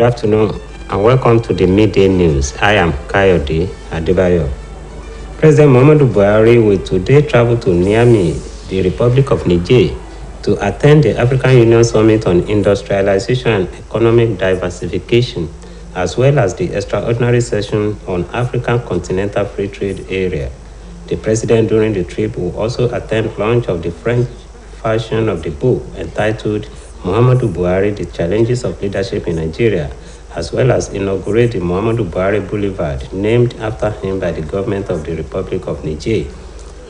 afternoon and welcome to the midday news. I am Kayode Adebayo. President Muhammadu Buhari will today travel to Niamey, the Republic of Niger, to attend the African Union Summit on Industrialization and Economic Diversification, as well as the extraordinary session on African Continental Free Trade Area. The president during the trip will also attend launch of the French version of the book entitled Muhammadu Buhari, The Challenges of Leadership in Nigeria, as well as inaugurate the Muhammadu Buhari Boulevard, named after him by the government of the Republic of Niger.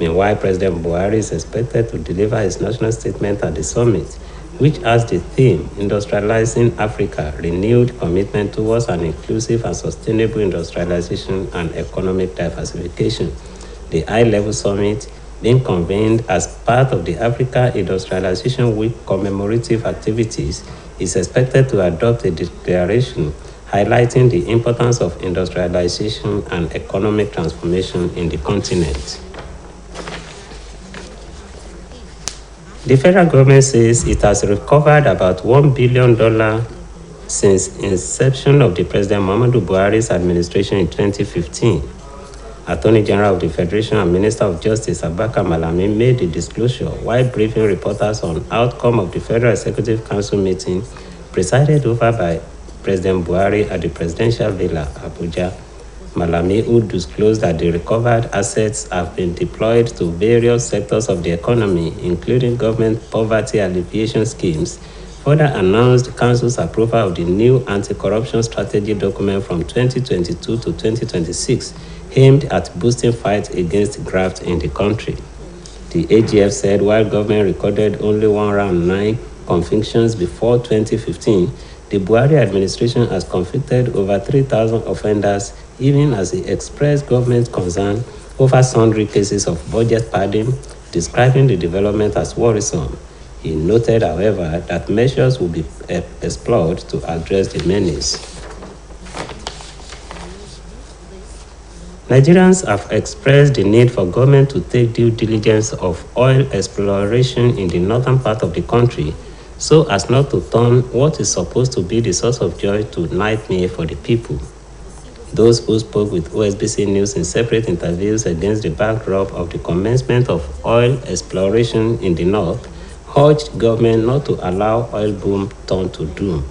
Meanwhile, President Buhari is expected to deliver his national statement at the summit, which has the theme Industrializing Africa, Renewed Commitment Towards an Inclusive and Sustainable Industrialization and Economic Diversification. The high-level summit, being convened as part of the Africa Industrialization Week commemorative activities, is expected to adopt a declaration highlighting the importance of industrialization and economic transformation in the continent. The federal government says it has recovered about $1 billion since inception of the President Muhammadu Buhari's administration in 2015. Attorney General of the Federation and Minister of Justice Abubakar Malami made the disclosure while briefing reporters on outcome of the Federal Executive Council meeting presided over by President Buhari at the Presidential Villa, Abuja. Malami, who disclosed that the recovered assets have been deployed to various sectors of the economy, including government poverty alleviation schemes, further announced Council's approval of the new anti-corruption strategy document from 2022 to 2026, aimed at boosting fight against graft in the country. The AGF said while government recorded only 109 convictions before 2015, the Buhari administration has convicted over 3,000 offenders, even as it expressed government concern over sundry cases of budget padding, describing the development as worrisome. He noted, however, that measures will be explored to address the menace. Nigerians have expressed the need for government to take due diligence of oil exploration in the northern part of the country so as not to turn what is supposed to be the source of joy to nightmare for the people. Those who spoke with Osbc News in separate interviews against the backdrop of the commencement of oil exploration in the north urged government not to allow oil boom turn to doom.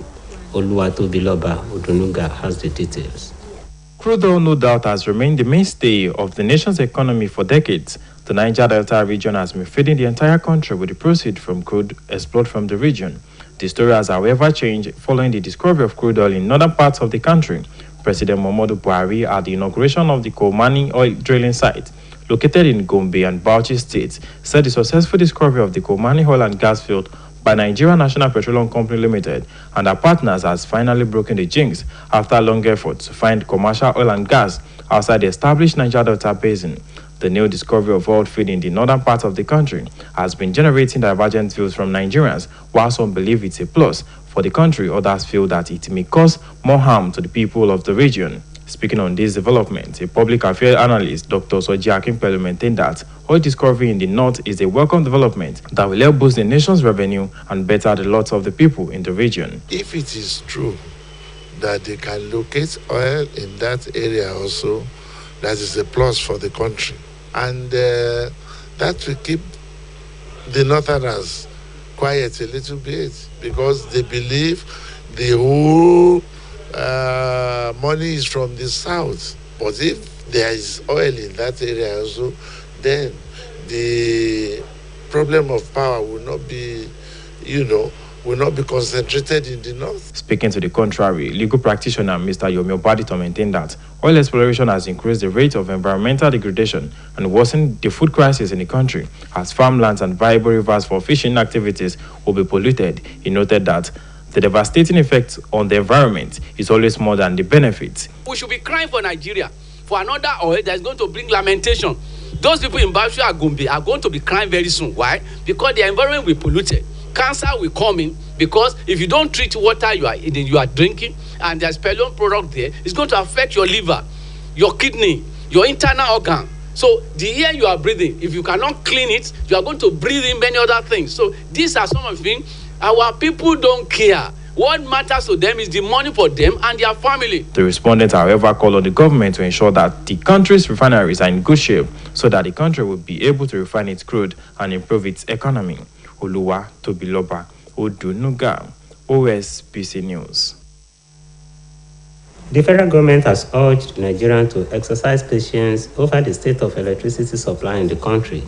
Oluwatobiloba Odunuga has the details. Crude oil, no doubt, has remained the mainstay of the nation's economy for decades. The Niger Delta region has been feeding the entire country with the proceeds from crude explored from the region. The story has, however, changed following the discovery of crude oil in northern parts of the country. President Muhammadu Buhari, at the inauguration of the Komani oil drilling site, located in Gombe and Bauchi states, said the successful discovery of the Komani oil and gas field by Nigeria National Petroleum Company Limited and our partners has finally broken the jinx after long efforts to find commercial oil and gas outside the established Niger Delta Basin. The new discovery of oil field in the northern part of the country has been generating divergent views from Nigerians, while some believe it's a plus for the country, others feel that it may cause more harm to the people of the region. Speaking on this development, a public affairs analyst, Dr. Ojokanri, maintained that oil discovery in the north is a welcome development that will help boost the nation's revenue and better the lot of the people in the region. If it is true that they can locate oil in that area also, that is a plus for the country. And that will keep the northerners quiet a little bit because they believe the whole money is from the south. But if there is oil in that area also, then the problem of power will not be, will not be concentrated in the north. Speaking to the contrary, legal practitioner Mr. Yomi Obadito maintained that oil exploration has increased the rate of environmental degradation and worsened the food crisis in the country, as farmlands and viable rivers for fishing activities will be polluted. He noted that the devastating effect on the environment is always more than the benefits. We should be crying for Nigeria for another oil that is going to bring lamentation. Those people in Bauchi and Gombe are going to be crying very soon. Why? Because the environment will be polluted. Cancer will come in because if you don't treat water you are drinking and there's petroleum product there, it's going to affect your liver, your kidney, your internal organ. So the air you are breathing, if you cannot clean it, you are going to breathe in many other things. So these are some of the things our people don't care. What matters to them is the money for them and their family. The respondents, however, call on the government to ensure that the country's refineries are in good shape so that the country will be able to refine its crude and improve its economy. Oluwa Tobiloba Odunuga, OSBC News. The federal government has urged Nigerians to exercise patience over the state of electricity supply in the country,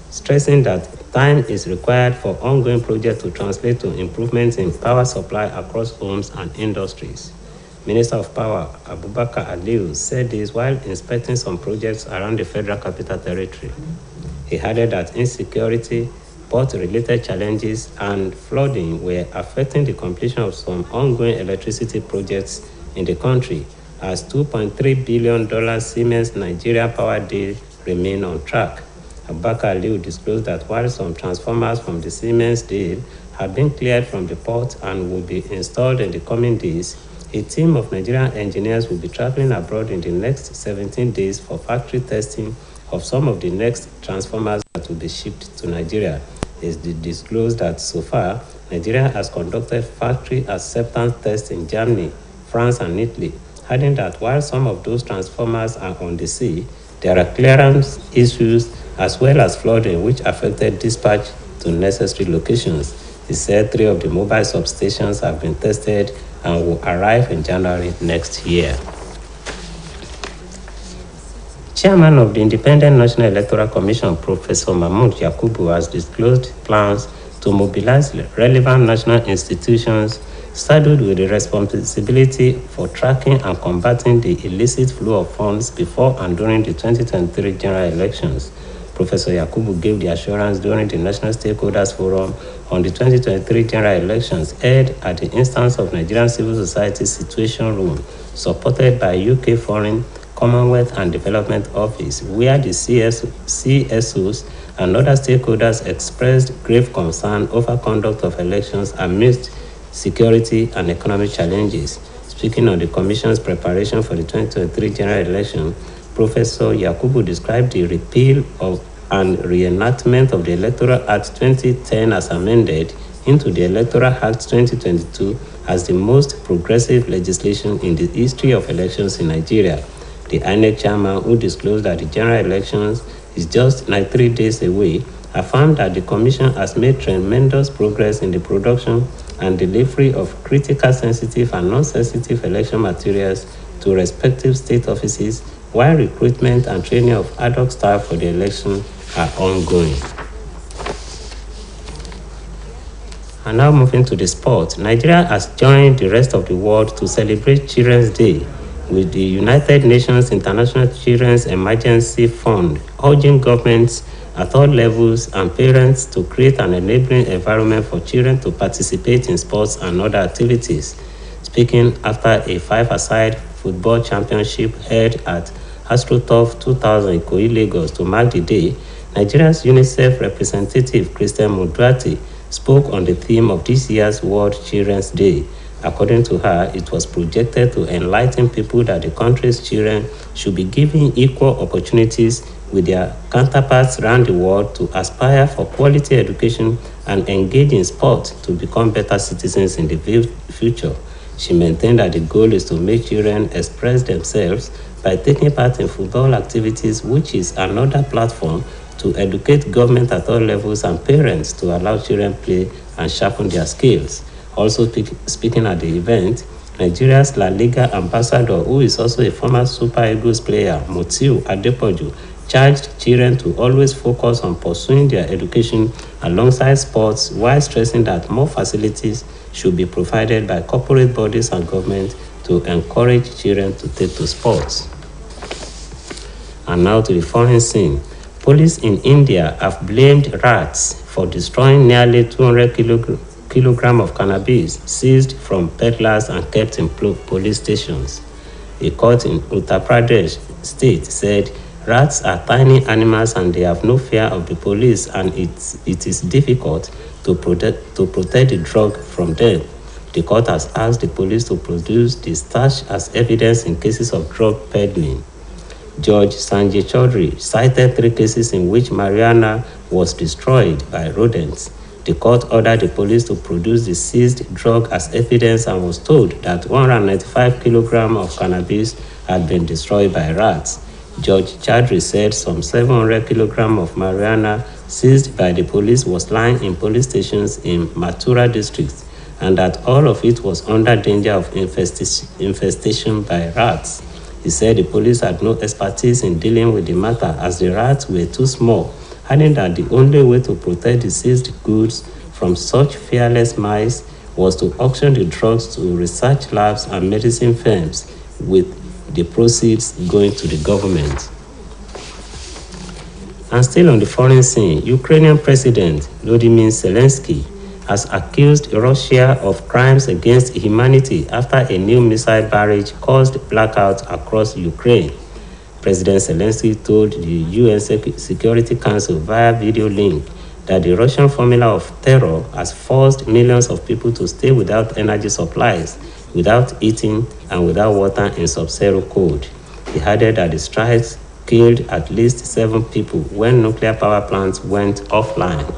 stressing that time is required for ongoing projects to translate to improvements in power supply across homes and industries. Minister of Power Abubakar Aliu said this while inspecting some projects around the Federal Capital Territory. He added that insecurity, port-related challenges, and flooding were affecting the completion of some ongoing electricity projects in the country, as $2.3 billion Siemens Nigeria power deal remain on track. Abubakar Aliu disclosed that while some transformers from the Siemens deal have been cleared from the port and will be installed in the coming days, a team of Nigerian engineers will be traveling abroad in the next 17 days for factory testing of some of the next transformers that will be shipped to Nigeria. It disclosed that so far, Nigeria has conducted factory acceptance tests in Germany, France, and Italy, adding that while some of those transformers are on the sea, there are clearance issues as well as flooding which affected dispatch to necessary locations. He said 3 of the mobile substations have been tested and will arrive in January next year. Chairman of the Independent National Electoral Commission, Professor Mahmood Yakubu, has disclosed plans to mobilize relevant national institutions saddled with the responsibility for tracking and combating the illicit flow of funds before and during the 2023 general elections. Professor Yakubu gave the assurance during the National Stakeholders Forum on the 2023 general elections held at the instance of Nigerian Civil Society Situation Room, supported by UK Foreign, Commonwealth and Development Office, where the CSOs and other stakeholders expressed grave concern over conduct of elections amidst security and economic challenges. Speaking on the Commission's preparation for the 2023 general election, Professor Yakubu described the repeal of and reenactment of the Electoral Act 2010 as amended into the Electoral Act 2022 as the most progressive legislation in the history of elections in Nigeria. The INEC chairman, who disclosed that the general elections is just 93 days away, affirmed that the Commission has made tremendous progress in the production and delivery of critical sensitive and non-sensitive election materials to respective state offices, while recruitment and training of ad hoc staff for the election are ongoing. And now moving to the sport, Nigeria has joined the rest of the world to celebrate Children's Day with the United Nations International Children's Emergency Fund, urging governments at all levels and parents to create an enabling environment for children to participate in sports and other activities. Speaking after a 5-a-side football championship held at AstroTurf 2000 Ikoyi, Lagos to mark the day, Nigeria's UNICEF representative Christian Muduati spoke on the theme of this year's World Children's Day. According to her, it was projected to enlighten people that the country's children should be given equal opportunities with their counterparts around the world to aspire for quality education and engage in sport to become better citizens in the future. She maintained that the goal is to make children express themselves by taking part in football activities, which is another platform to educate government at all levels and parents to allow children play and sharpen their skills. Also speaking at the event, Nigeria's La Liga ambassador, who is also a former Super Eagles player, Mutiu Adepoju, charged children to always focus on pursuing their education alongside sports, while stressing that more facilities should be provided by corporate bodies and government to encourage children to take to sports. And now to the foreign scene. Police in India have blamed rats for destroying nearly 200 kilograms of cannabis seized from peddlers and kept in police stations. A court in Uttar Pradesh state said rats are tiny animals and they have no fear of the police, and it is difficult to protect the drug from them. The court has asked the police to produce the stash as evidence in cases of drug peddling. Judge Sanjay Chaudhary cited 3 cases in which marijuana was destroyed by rodents. The court ordered the police to produce the seized drug as evidence and was told that 195 kilograms of cannabis had been destroyed by rats. Judge Chadri said some 700 kilograms of marijuana seized by the police was lying in police stations in Mathura district, and that all of it was under danger of infestation by rats. He said the police had no expertise in dealing with the matter as the rats were too small, adding that the only way to protect the seized goods from such fearless mice was to auction the drugs to research labs and medicine firms, with the proceeds going to the government. And still on the foreign scene, Ukrainian President Volodymyr Zelensky has accused Russia of crimes against humanity after a new missile barrage caused blackouts across Ukraine. President Zelensky told the UN Security Council via video link that the Russian formula of terror has forced millions of people to stay without energy supplies, without eating, and without water in sub-zero cold. He added that the strikes killed at least 7 people when nuclear power plants went offline.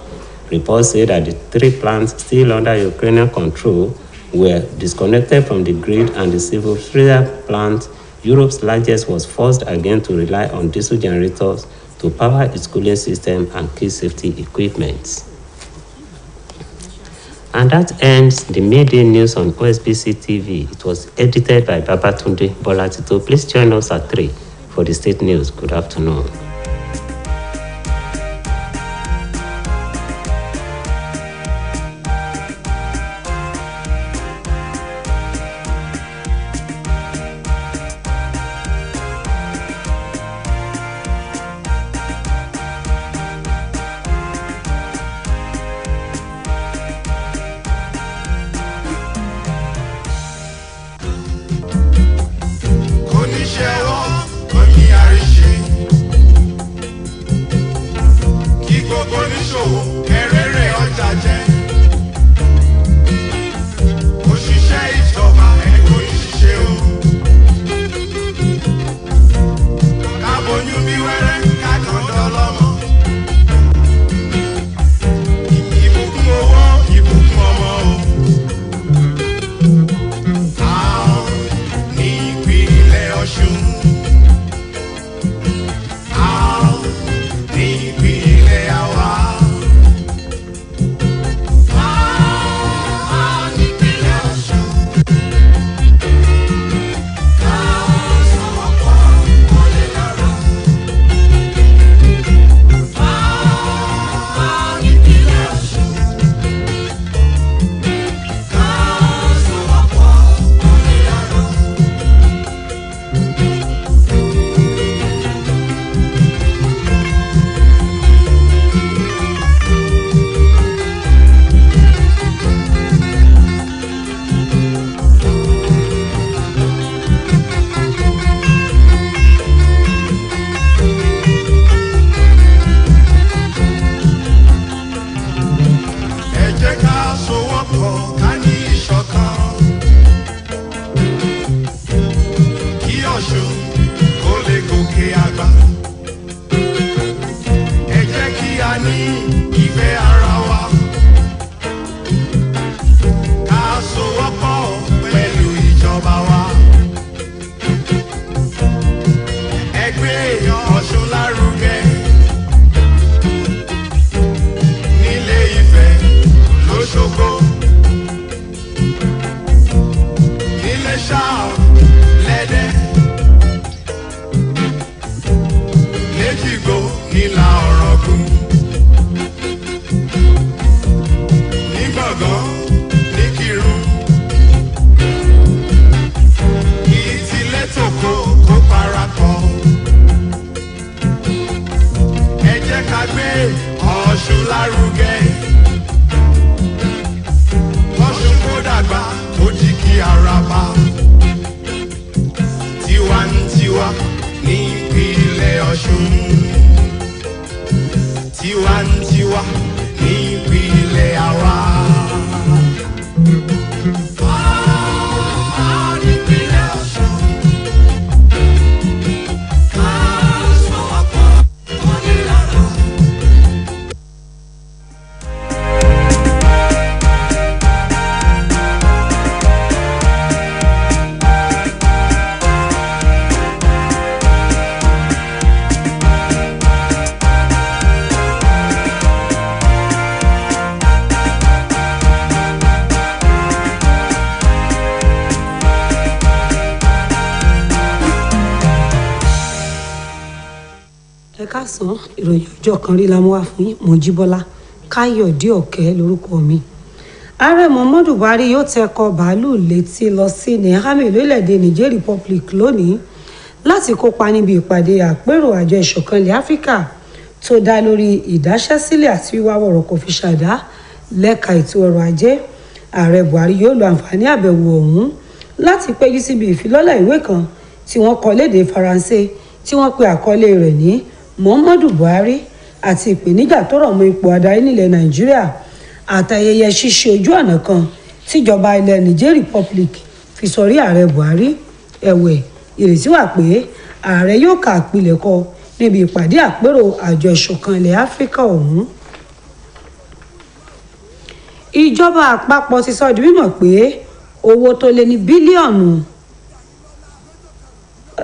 Reports say that the 3 plants still under Ukrainian control were disconnected from the grid, and the Zaporizhzhia plant, Europe's largest, was forced again to rely on diesel generators to power its cooling system and key safety equipment. And that ends the midday news on Osbc TV. It was edited by Babatunde Bolatito. Please join us at 3 for the state news. Good afternoon. ẹ káàsán ìròyìn Ojokanri la mú wá fún yín. Mojíbọ́lá Káyọ̀dé Ọ̀kẹ́ lórúkọ mi. Ààrẹ Muhammadu Buhari yóò tẹkọ̀ bàálù létí lọ sí Niamey lórílẹ̀‐èdè Niger Republic lónìí láti kópa níbi ìpàdé àpérò àjọ ìṣọ̀kan ilẹ̀ Áfíríkà tó dá lórí ìdáṣẹ́sílẹ̀ àti wíwá wọ̀rọ̀kọ̀ fi ṣàdá lẹ́ka ètò ọrọ̀ ajé. Ààrẹ Buhari yóò lo àǹfààní àbẹ̀wò ọ̀hún láti péjú síbi ìfilọ́lẹ̀ ìwé kan tí wọ́n kọ lédè Faransé tí wọ́n pe àkọlé rẹ̀ ní Muhammadu Buhari àti ìpèníjà tó rọ̀ mọ́ ipò adarí nílẹ̀ Nàìjíríà àtayẹyẹ ṣíṣe ojú ọ̀nà kan tíjọba ilẹ̀ Niger Republic fi sọrí ààrẹ Buhari. Ẹ̀wẹ̀, ìrètí wà pé ààrẹ yóò ka àpilẹ̀kọ níbi ìpàdé àpérò àjọ ìṣọ̀kan ilẹ̀ Áfíríkà ọ̀hún. Ìjọba àpapọ̀ ti sọ di mímọ̀ pé owó tó lé ní bílíọ̀nù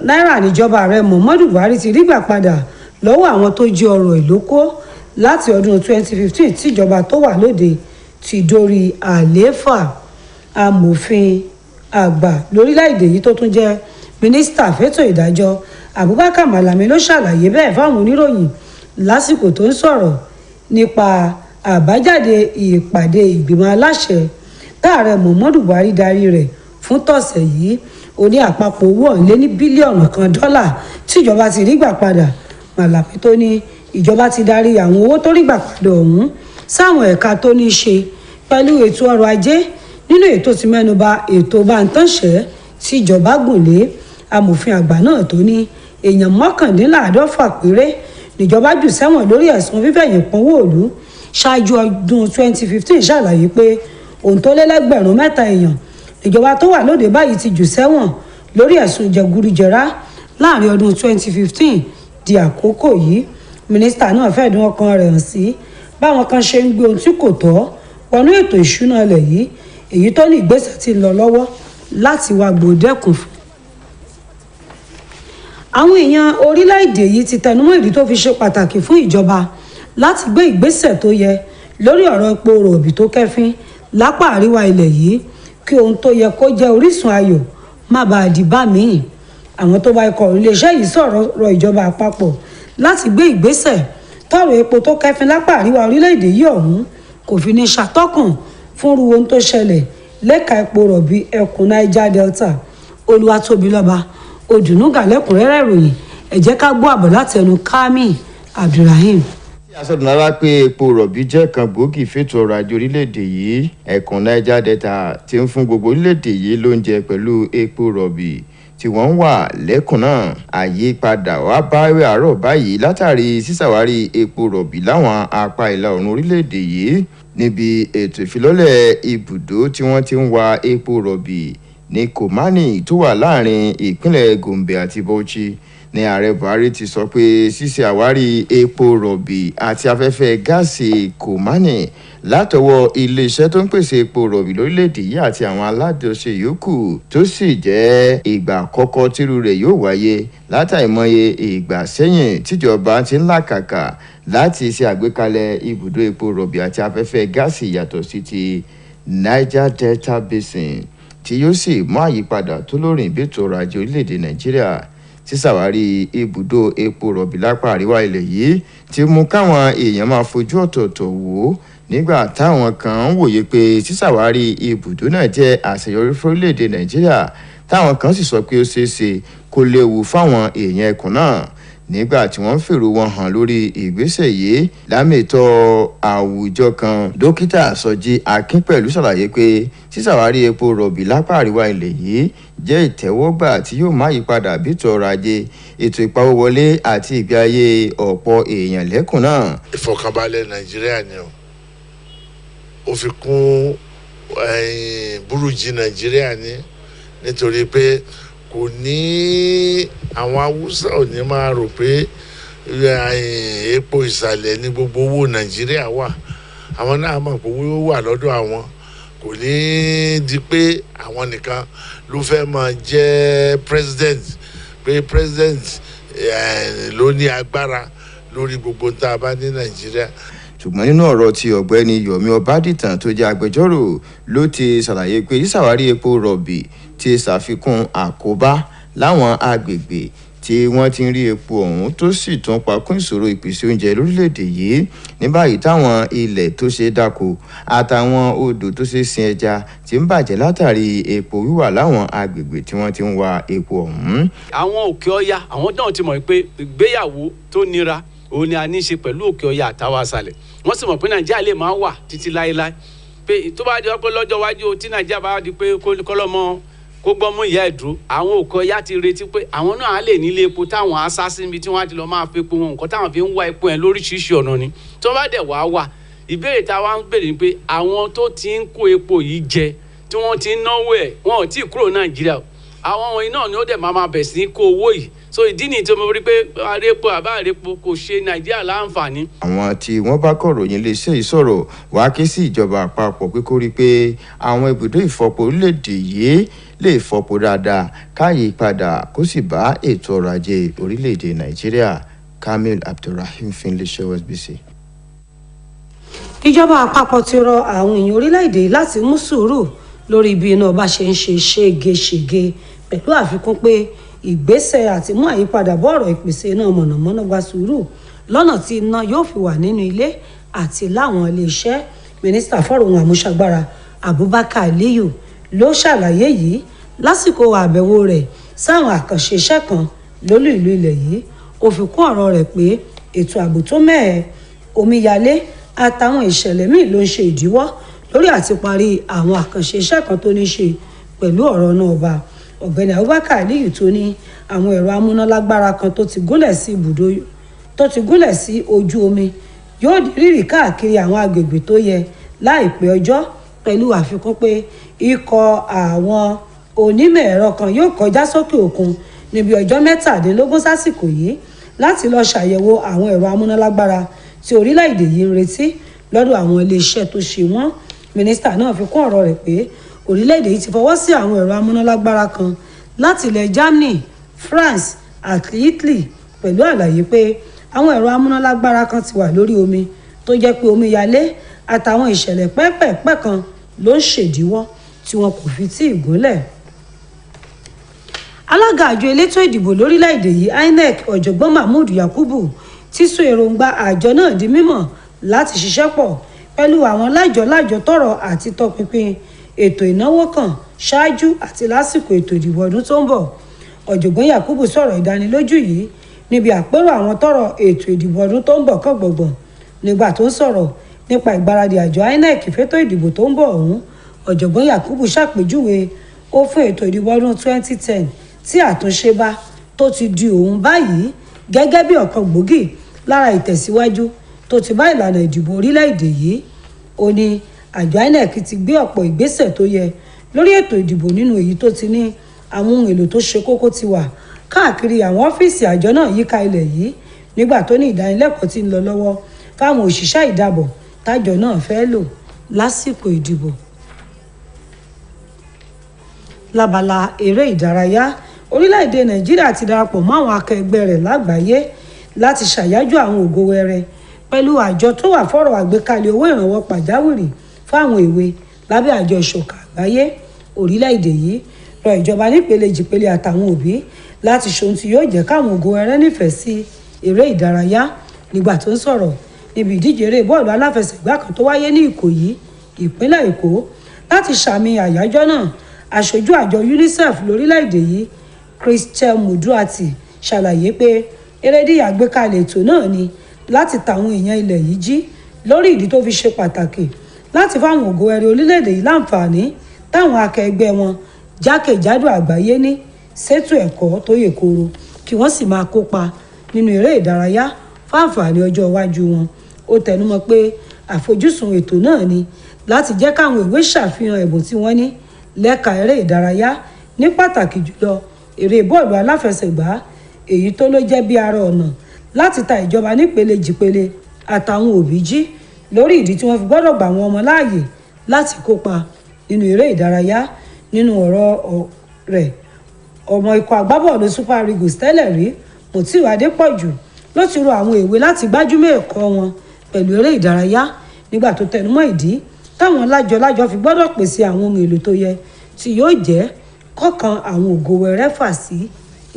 náírà níjọba ààrẹ Muhammadu Buhari ti rí gbà padà lọ́wọ́ àwọn tó jí ọrọ̀ ìlú kó láti ọdún 2015 tíjọba tó wà lóde ti dórí àlééfà. Amòfin àgbà lórílẹ̀‐èdè yìí tó tún jẹ́ mínísítà fẹ́tò ìdájọ́ Abubakar Malami ló ṣàlàyé bẹ́ẹ̀ fáwọn oníròyìn lásìkò tó ń sọ̀rọ̀ nípa àbájáde ìpàdé ìgbìmọ̀ aláṣẹ táàrẹ Muhammadu Buhari darí rẹ̀ fún tọ̀sẹ̀ yìí. Ó ní àpapọ̀ owó ọ̀hún lé ní bílíọ̀nù kan dọ́là tíjọba ti rí gbà padà. Malami tó ní ìjọba ti darí àwọn owó tó rí gbà padà ọ̀hún sáwọn ẹ̀ka tó ní í ṣe pẹ̀lú ètò ọrọ̀ ajé nínú ètò tí mẹ́nuba ètò bántánṣẹ́ tíjọba gùn lé. Amòfin àgbà náà tó ní èèyàn 19 péré níjọba jù sẹ́wọ̀n lórí ẹ̀sùn fífẹ̀yìn pọ́nwó òlu ṣáájú ọdún 2015 ṣàlàyé pé ohun tó lé lẹ́gbẹ̀rún 3 èèyàn ìjọba tó wà lóde báyìí ti jù sẹ́wọ̀n lórí ẹ̀sùn jẹgúdújẹrá láàrin ọdún 2015 di àkókò yìí. Mínísítà náà fẹ̀dùn ọkàn rẹ̀ hàn sí báwọn kan ṣe ń gbé ohun tí kò tọ́ wọnú ètò ìṣúná ilẹ̀ yìí, èyí tó ní ìgbésẹ̀ tí ń lọ lọ́wọ́ láti wá gbòdẹ́kùn fún. Àwọn èèyàn orílẹ̀-èdè yìí ti tẹnumọ́ ìdí tó fi ṣe pàtàkì fún ìjọba láti gbé ìgbésẹ̀ tó yẹ lórí ọ̀rọ̀ epo rọ̀bì tó kẹ́fín lápá àríwá ilẹ̀ yìí kí ohun tó yẹ kó jẹ́ orísun ayọ̀ má bàa di bá míì. Àwọn tó bá ikọ̀ iléeṣẹ́ yìí sọ̀rọ̀ rọ ìjọba àpapọ̀ láti gbé ìgbésẹ̀ tọ̀rọ̀ epo tó kẹ́fín lápá àríwá orílẹ̀-èdè yìí ọ̀hún kò fi ní ṣàtọ́kùn fún ohun tó ṣẹlẹ̀ lẹ́ka epo rọ̀bì ẹkùn Niger Delta. Olúwatóbilọ́ba Odùnúgà lẹ́kùnrẹ́rẹ́ ìròyìn. Ẹ jẹ́ ká gbọ́ àbọ̀ láti ẹnu Kami Abdulrahim. Asọ̀dùnlára pé epo rọ̀bì jẹ́ kan gbòógì fètò ọrọ̀ ajé orílẹ̀-èdè yìí. Ẹkùn Niger Delta ti ń fún gbogbo orílẹ̀-èdè yìí lóúnjẹ pẹ̀lú epo rọ̀bì tí wọ́n ń wà lẹ́kùn náà. Àyípadà wá bá àárọ̀ báyìí látàrí sísàwárí epo rọ̀bì láwọn apá ìlà oòrùn orílẹ̀-èdè yìí níbi ètò ìfilọ́lẹ̀ ibùdó tí wọ́n ti ń wa epo rọ̀bì ní Komani tó wà láàrin ìpínlẹ̀ Gombe àti Bauchi. Ní ààrẹ Buhari ti sọ pé ṣíṣe àwárí epo rọ̀bì àti afẹ́fẹ́ gáàsì Komani látọwọ́ iléeṣẹ́ tó ń pèsè epo rọ̀bì lórílẹ̀‐èdè yìí àti àwọn aládùúṣe yòókù tó sì jẹ́ ìgbà àkọ́kọ́ tírú rẹ̀ yóò wáyé látàìmọye ìgbà sẹ́yìn tíjọba ti ń làkàkà láti ṣe àgbékalẹ̀ ibùdó epo rọ̀bì àti afẹ́fẹ́ gáàsì yàtọ̀ sí ti Niger Delta Basin tí yóò sì mú àyípadà tó lóòrìn bẹ́tò ọrọ̀ ajé orílẹ̀‐èdè Nàìjíríà. Sísàwárí ibùdó epo rọ̀bì lápá àríwá ilẹ̀ yìí ti mú káwọn èèyàn máa fojú ọ̀tọ̀ọ̀tọ̀ wò ó nígbà táwọn kan ń wòye pé sísàwárí ibùdó náà jẹ́ àṣeyọrí fórílẹ̀‐èdè Nàìjíríà táwọn kan sì sọ pé ó ṣeé ṣe kó léwu fáwọn èèyàn ẹkùn náà. Nígbà tí wọ́n fèrò wọn hàn lórí ìgbésẹ̀ yìí lámètọ́ àwùjọ kan, dókítà Sọjí Akínpẹ̀lú ṣàlàyé pé sísàwárí epo rọ̀bì lápá àríwá ilẹ̀ yìí jẹ́ ìtẹ́wọ́gbà tí yóò má yípadà bíntò ọrọ̀ ajé, ètò ìpawówọlé àti ìgbé ayé ọ̀pọ̀ èèyàn lẹ́kùn náà. Ìfọ̀kànbalẹ̀ Nàìjíríà ni ó fi kún burújí Nàìjíríà ni nítorí pé kò ní àwọn Haúsá ò ní máa rò pé epo ìsàlẹ̀ ní gbogbo owó Nàìjíríà wà. Àwọn náà mọ̀ pé owó wà lọ́dọ̀ àwọn. Kò ní di pé àwọn nìkan ló fẹ́ máa jẹ́ president, pé president ló ní agbára lórí gbogbo tá a bá ní Nàìjíríà. Ṣùgbọ́n nínú ọ̀rọ̀ tí ọ̀gbẹ́ni Yomi Ọbádìtàn tó jẹ́ agbẹjọ́rò ló ti ṣàlàyé pé sísàwárí epo rọ̀bì ti ṣàfikún àkóbá láwọn agbègbè tí wọ́n ti ń rí epo ọ̀hún tó sì tún pa kún ìṣòro ìpèsè oúnjẹ lórílẹ̀‐èdè yìí ní báyìí táwọn ilẹ̀ tó ṣe dáko àtàwọn odò tó ṣe sin ẹja ti ń bàjẹ́ látàrí epo wíwà láwọn agbègbè tí wọ́n ti ń wa epo ọ̀hún. àwọn òkè ọya àwọn náà ti mọ̀ pé ìgbéyàwó tó nira òun ni a ní í ṣe pẹ̀lú òkè ọya àtàwọn àṣàlẹ̀ wọ́n sì mọ̀ pé nàìjíríà lè máa wà títí láéláé pé tó bá di pé lọ́jọ́ iwájú tí nàìjíríà bá di pé kọ́lọ́mọ kó gbọ́ mú ìyá ẹ̀ dúró àwọn òkè ọya ti retí pé àwọn náà á lè nílé epo táwọn á sá síbi tí wọ́n á ti lọ máa fi epo wọn nǹkan táwọn fi ń wá epo yẹn lóríṣiríṣi ọ̀nà ni tó bá dẹ̀ wá ìbéèrè táwa ń béèrè ni pé àwọn tó ti ń kó epo yìí jẹ tí wọ́n ti ń náwó ẹ̀ wọn ò tí ì kúrò nàìjíríà àwọn wọ̀nyí náà ni ó dẹ̀ máa bẹ̀ sí kó owó yìí so ìdí nìyí tó mo rí pé àrépo àbá àrépo kò ṣe nàìjíríà láǹfààní. àwọn tí wọ́n bá kọ̀ròyìn iléeṣẹ́ yìí sọ̀rọ̀ wàá ké sí ìjọba àpapọ̀ pé kó rí i pé àwọn ibùdó ìfọpo orílẹ̀-èdè yìí lè fọpo dáadáa káyè padà kó sì bá ètò ọrọ̀ ajé orílẹ̀-èdè nàìjíríà. Kamil Abdulrahim finlayṣẹ́ Osbc. ìjọba àpapọ̀ ti rọ àwọn èèyàn orílẹ̀-èdè láti mú sùúrù lórí bí iná ọba ṣe ń ṣe ségesège pẹ̀lú àfikún pé ìgbésẹ̀ àti mú àyípadà bọ́ ọ̀rọ̀ ìpèsè iná mọ̀nàmọ́ná gba sùúrù lọ́nà tí iná yóò fi wà nínú ilé àti láwọn iléeṣẹ́. mínísítà fọ́rọ̀ ohun àmúṣagbára Abubakar Aliyu ló ṣàlàyé yìí lásìkò àbẹ̀wò rẹ̀ sáwọn àkànṣe iṣẹ́ kan lólú ìlú ilẹ̀ yìí. ó fi kún ọ̀rọ̀ rẹ̀ pé ètò ààbò tó mẹ́ẹ̀ omíyalé àtàwọn ìṣẹ̀lẹ̀ míì ló ń ṣe ìdíwọ́ lórí àti parí àwọn àkànṣe iṣẹ́ kan tó ní ṣe pẹ̀lú ọ̀rọ̀ náà ọba. ọ̀gbẹ́ni Abubakar Aliyu tó ní àwọn ẹ̀rọ amúnálágbára kan tó ti gúnlẹ̀ sí ojú omi yóò di rírì káàkiri àwọn agbègbè tó yẹ láìpẹ́ ọjọ́ pẹ̀lú àfikún pé ikọ̀ àwọn onímọ̀ ẹ̀rọ kan yóò kọjá sókè òkun níbi ọjọ́ 17 sásìkò yìí láti lọ ṣàyẹ̀wò àwọn ẹ̀rọ amúnálágbára tí orílẹ̀-èdè yìí ń retí lọ́dọ̀ àwọn iléeṣẹ́ tó ṣe wọ́n. mínísítà náà fi kún ọ̀rọ̀ rẹ̀ pé orílẹ̀-èdè yìí ti fọwọ́ sí àwọn ẹ̀rọ amúnálágbára kan láti ilẹ̀ Germany, France àti Italy pẹ̀lú àlàyé pé àwọn ẹ̀rọ amúnálágbára kan ti wà lórí omi tó jẹ́ pé omíyalé àtàwọn ìṣẹ̀lẹ̀ pẹ́ẹ́pẹ́ẹ́pẹ́ kan ló ń ṣèdíwọ́ tí wọn kò fi tí ì gúnlẹ̀. alága àjọ elétò ìdìbò lórílẹ̀‐èdè yìí INEC ọ̀jọ̀gbọ́n Mahmood Yakubu ti sọ èròǹgbà àjọ náà di mímọ̀ láti ṣiṣẹ́ pọ̀ pẹ̀lú àwọn lájọ-lájọ tọrọ àti tọpinpin ètò ìnáwó kan ṣáájú àti lásìkò ètò ìdìbò ọdún tó ń bọ̀. ọ̀jọ̀gbọ́n Yakubu sọ̀rọ̀ ìdánilójú yìí níbi àpérò àwọn tọrọ ètò ìdìbò ọdún tó ń bọ̀ kàn gbọ̀ngbọ̀n nígbà tó ń sọ̀rọ̀ nípa ìgbáradì àjọ INEC fétò ìdìbò tó ń bọ̀ ọ̀hún. ọ̀jọ̀gbọ́n Yakubu ṣàpèjúwe ó fún ètò ìdìbò ọdún 2010 tí àtúnṣe bá tó ti di òun báyìí gẹ́gẹ́ bí ọ̀kan gbòógì lára ìtẹ̀síwájú tó ti bá ìlànà ìdìbò orílẹ̀-èdè yìí. ó ní àjọ INEC ti gbé ọ̀pọ̀ ìgbésẹ̀ tó yẹ lórí ètò ìdìbò nínú èyí tó ti ní àwọn ohun èlò tó ṣe kókó ti wà káàkiri àwọn ọ́fíìsì àjọ náà yíká ilẹ̀ yìí nígbà tó ní ìdánilẹ́kọ̀ọ́ tí ń lọ lọ́wọ́ fáwọn òṣìṣẹ́ ìdábọ̀ tájọ náà fẹ́ lò lásìkò ìdìbò. lábala eré ìdárayá orílẹ̀-èdè Nàìjíríà ti darapọ̀ mọ́ àwọn akẹgbẹ́ rẹ̀ lágbàáyé láti ṣàyájọ́ àwọn ògo wẹrẹ pẹ̀lú àjọ tó wà fọ́rọ̀ àgbékalẹ̀ owó ìrànwọ́ pàjáwìrì fáwọn èwe lábẹ́ àjọ ìṣọ̀kan àgbáyé. orílẹ̀-èdè yìí rọ ìjọba nípele jìpele àtàwọn òbí láti ṣohun tí yóò jẹ́ káwọn ògo wẹrẹ nífẹ̀ẹ́ sí eré ìdárayá. nígbà tó ń sọ̀rọ̀ níbi ìdíje eré bọ́ọ̀lù aláfẹsẹ̀gbá kan tó wáyé ní Ìkòyí ìpínlẹ̀ Èkó láti ṣàmì àyájọ́ náà aṣojú àjọ UNICEF lórílẹ̀-èdè yìí Christian Muduati ṣàlàyé pé erédìí àgbékalẹ̀ ètò náà ni láti tàwọn èèyàn ilẹ̀ yìí jí lórí ìdí tó fi ṣe pàtàkì láti fáwọn ògo ẹrẹ orílẹ̀-èdè yìí láǹfààní táwọn akẹgbẹ́ wọn jákèjádò àgbáyé ní ṣètò ẹ̀kọ́ tó yè kooro kí wọ́n sì máa kópa nínú eré ìdárayá fáǹfààní ọjọ́ iwájú wọn. ó tẹnumọ́ pé àfojúsùn ètò náà ni láti jẹ́ káwọn èwe ṣàfihàn ẹ̀bùn tí wọ́n ní lẹ́ka eré ìdárayá ní pàtàkì jùlọ eré bọ́ọ̀lù aláfẹsẹ̀gbá èyí tó ló jẹ́ bí ara ọ̀nà láti ta ìjọba nípele jìpele àtàwọn òbí jí lórí ìdí tí wọ́n fi gbọ́dọ̀ gbà wọn ọmọ láàyè láti kópa nínú eré ìdárayá. nínú ọ̀rọ̀ rẹ̀ ọmọ ikọ̀ agbábọ́ọ̀lù Super Eagles tẹ́lẹ̀ rí Mutiu Adépọ̀jù ló ti rọ àwọn èwe láti gbájúmọ́ ẹ̀kọ́ wọn pẹ̀lú eré ìdárayá nígbà tó tẹnumọ́ ìdí táwọn lájọ fi gbọ́dọ̀ pèsè àwọn ohun èlò tó yẹ tí yóò jẹ́ kọ́kàn àwọn ògo wẹrẹ fà sí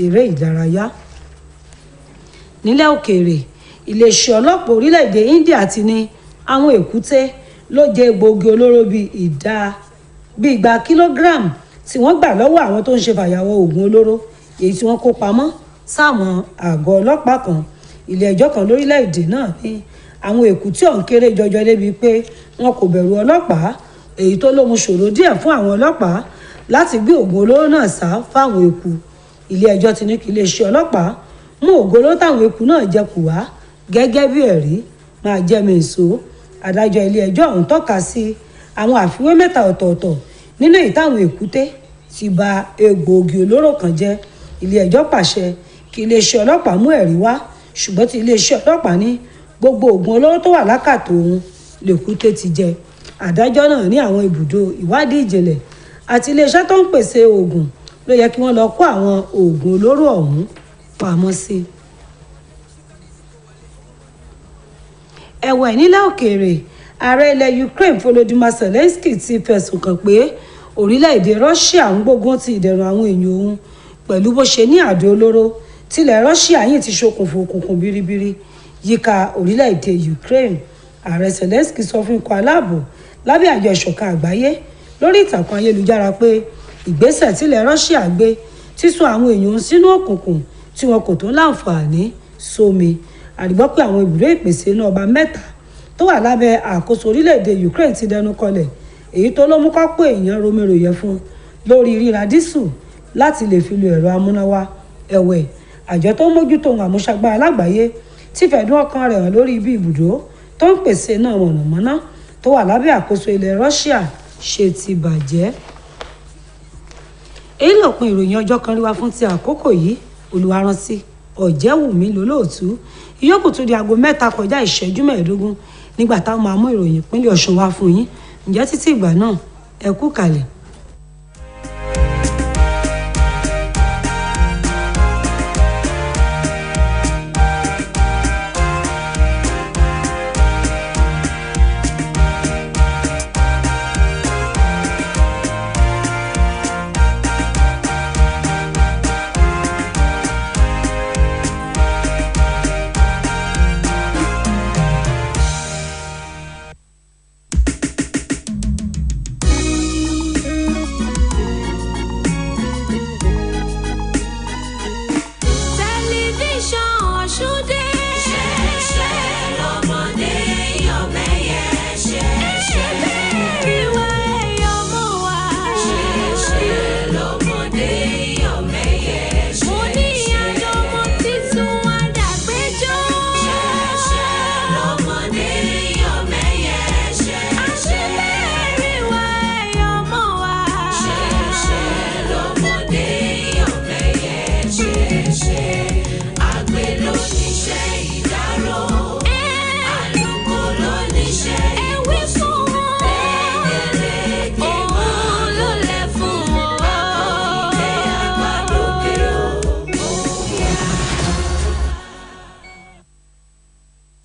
eré ìdárayá. nílẹ̀ òkèèrè iléeṣẹ́ ọlọ́pàá orílẹ̀-èdè India ti ní àwọn èkúté ló jẹ egbòogi olóró bíi igba kílógíráàmù tí wọ́n gbà lọ́wọ́ àwọn tó ń ṣe fàyàwọ́ oògùn olóró èyí tí wọ́n kó pamọ́ sáwọn àgọ́ ọlọ́pàá kan. ilé ẹjọ́ kan lórílẹ̀-èdè náà ní àwọn èkúté ọ̀hún kéré jọjọ débi pé wọn kò bẹ̀rù ọlọ́pàá èyí tó lóhun ṣòro díẹ̀ fún àwọn ọlọ́pàá láti gbé oògùn olóró náà sá fáwọn eku. ilé ẹjọ́ ti ní kí iléeṣẹ́ ọlọ́pàá mú oògùn olóró táwọn eku náà jẹ kù wá gẹ́gẹ́ bí ẹ̀rí máa jẹ́ mi èso. adájọ́ ilé ẹjọ́ ọ̀hún tọ́ka sí àwọn àfiwé mẹ́ta ọ̀tọ̀ọ̀tọ̀ nínú èyí táwọn èkúté ti ba egbòogi olóró kan jẹ́. ilé ẹjọ́ pàṣẹ kí iléeṣẹ́ ọlọ́pàá mú ẹ̀rí wá ṣùgbọ́n tí iléeṣẹ́ ọlọ́pàá ní gbogbo oògùn olóró tó wà lákàtà òun lèkúté ti jẹ. adájọ́ náà ní àwọn ibùdó ìwádìí ìjìnlẹ̀ àti iléeṣẹ́ tó ń pèsè oògùn ló yẹ kí wọ́n lọ kó àwọn oògùn olóró ọ̀hún pamọ́ sí. ẹ̀wẹ̀ nílẹ̀ òkèèrè ààrẹ ilẹ̀ Ukraine Volodymyr Zelensky ti fẹ̀sùn kàn pé orílẹ̀-èdè Russia ń gbógun ti ìdẹ̀rùn àwọn èèyàn òun pẹ̀lú bó ṣe ní àdó olóró tilẹ̀ Russia yìí ti ṣokùnfà òkùnkùn biribiri yíká orílẹ̀-èdè Ukraine. ààrẹ Zelensky sọ fún ikọ̀ aláàbò lábẹ́ àjọ ìṣọ̀kan àgbáyé lórí ìtàkùn ayélujára pé ìgbésẹ̀ tilẹ̀ Russia gbé ti sún àwọn èèyàn sínú òkùnkùn tí wọn kò tó láǹfààní sómi. àdìgbọ́ pé àwọn ibùdó ìpèsè iná ọba mẹ́ta tó wà lábẹ́ àkóso orílẹ̀-èdè Ukraine ti dẹnu kọlẹ̀ èyí tó ló mú kápò èèyàn romero fún lórí ríra dísù láti lè fi lo ẹ̀rọ amúnáwá. ẹ̀wẹ̀ àjọ tó ń mójútó ohun àmúṣagbára lágbàáyé ti fẹ̀dùn ọkàn rẹ̀ hàn lórí ibi ibùdó tó ń pèsè iná mọ̀nàmọ́ná tó wà lábẹ́ àkóso ilẹ̀ Russia ṣe ti bàjẹ́. èyí lópin ìròyìn ọjọ́ kan rí wa fún ti àkókò yìí. olùwárántí ọ̀jẹ̀wùmí lólóòtú ìyókù tó di aago 3 kọjá ìṣẹ́jú 15 nígbà táwọn máa mú ìròyìn ìpínlẹ̀ Ọ̀ṣun wá fún yín. ǹjẹ́ títí ìgbà náà ẹ kú kalẹ̀.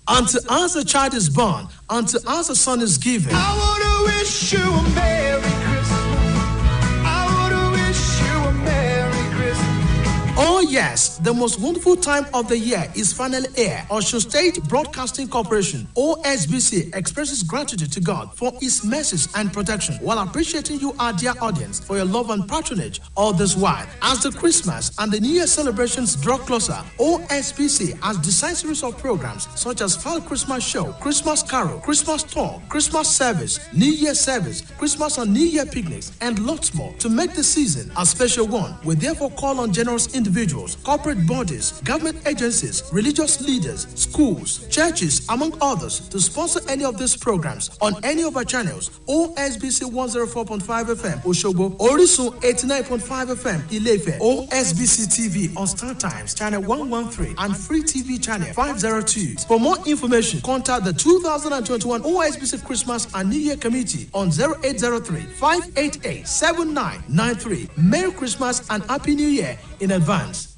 Unto us a child is born, unto us a son is given. I wanna wish you a Merry Christmas. I wanna wish you a Merry Christmas. Oh yes, the most wonderful time of the year is finally here. Osun State Broadcasting Corporation, OSBC, expresses gratitude to God for His mercies and protection, while appreciating you, our dear audience, for your love and patronage all this while. As the Christmas and the New Year celebrations draw closer, OSBC has designed series of programs such as Fall Christmas Show, Christmas Carol, Christmas Talk, Christmas Service, New Year Service, Christmas and New Year picnics, and lots more. To make the season a special one, we therefore call on generous individuals, corporate bodies, government agencies, religious leaders, schools, churches, among others, to sponsor any of these programs on any of our channels: OSBC 104.5 FM Osogbo, Orisun 89.5 FM Ile-Ife, OSBC TV on Star Times channel 113 and Free TV channel 502. For more information, contact the 2021 OSBC Christmas and New Year Committee on 0803-588-7993. Merry Christmas and Happy New Year in advance.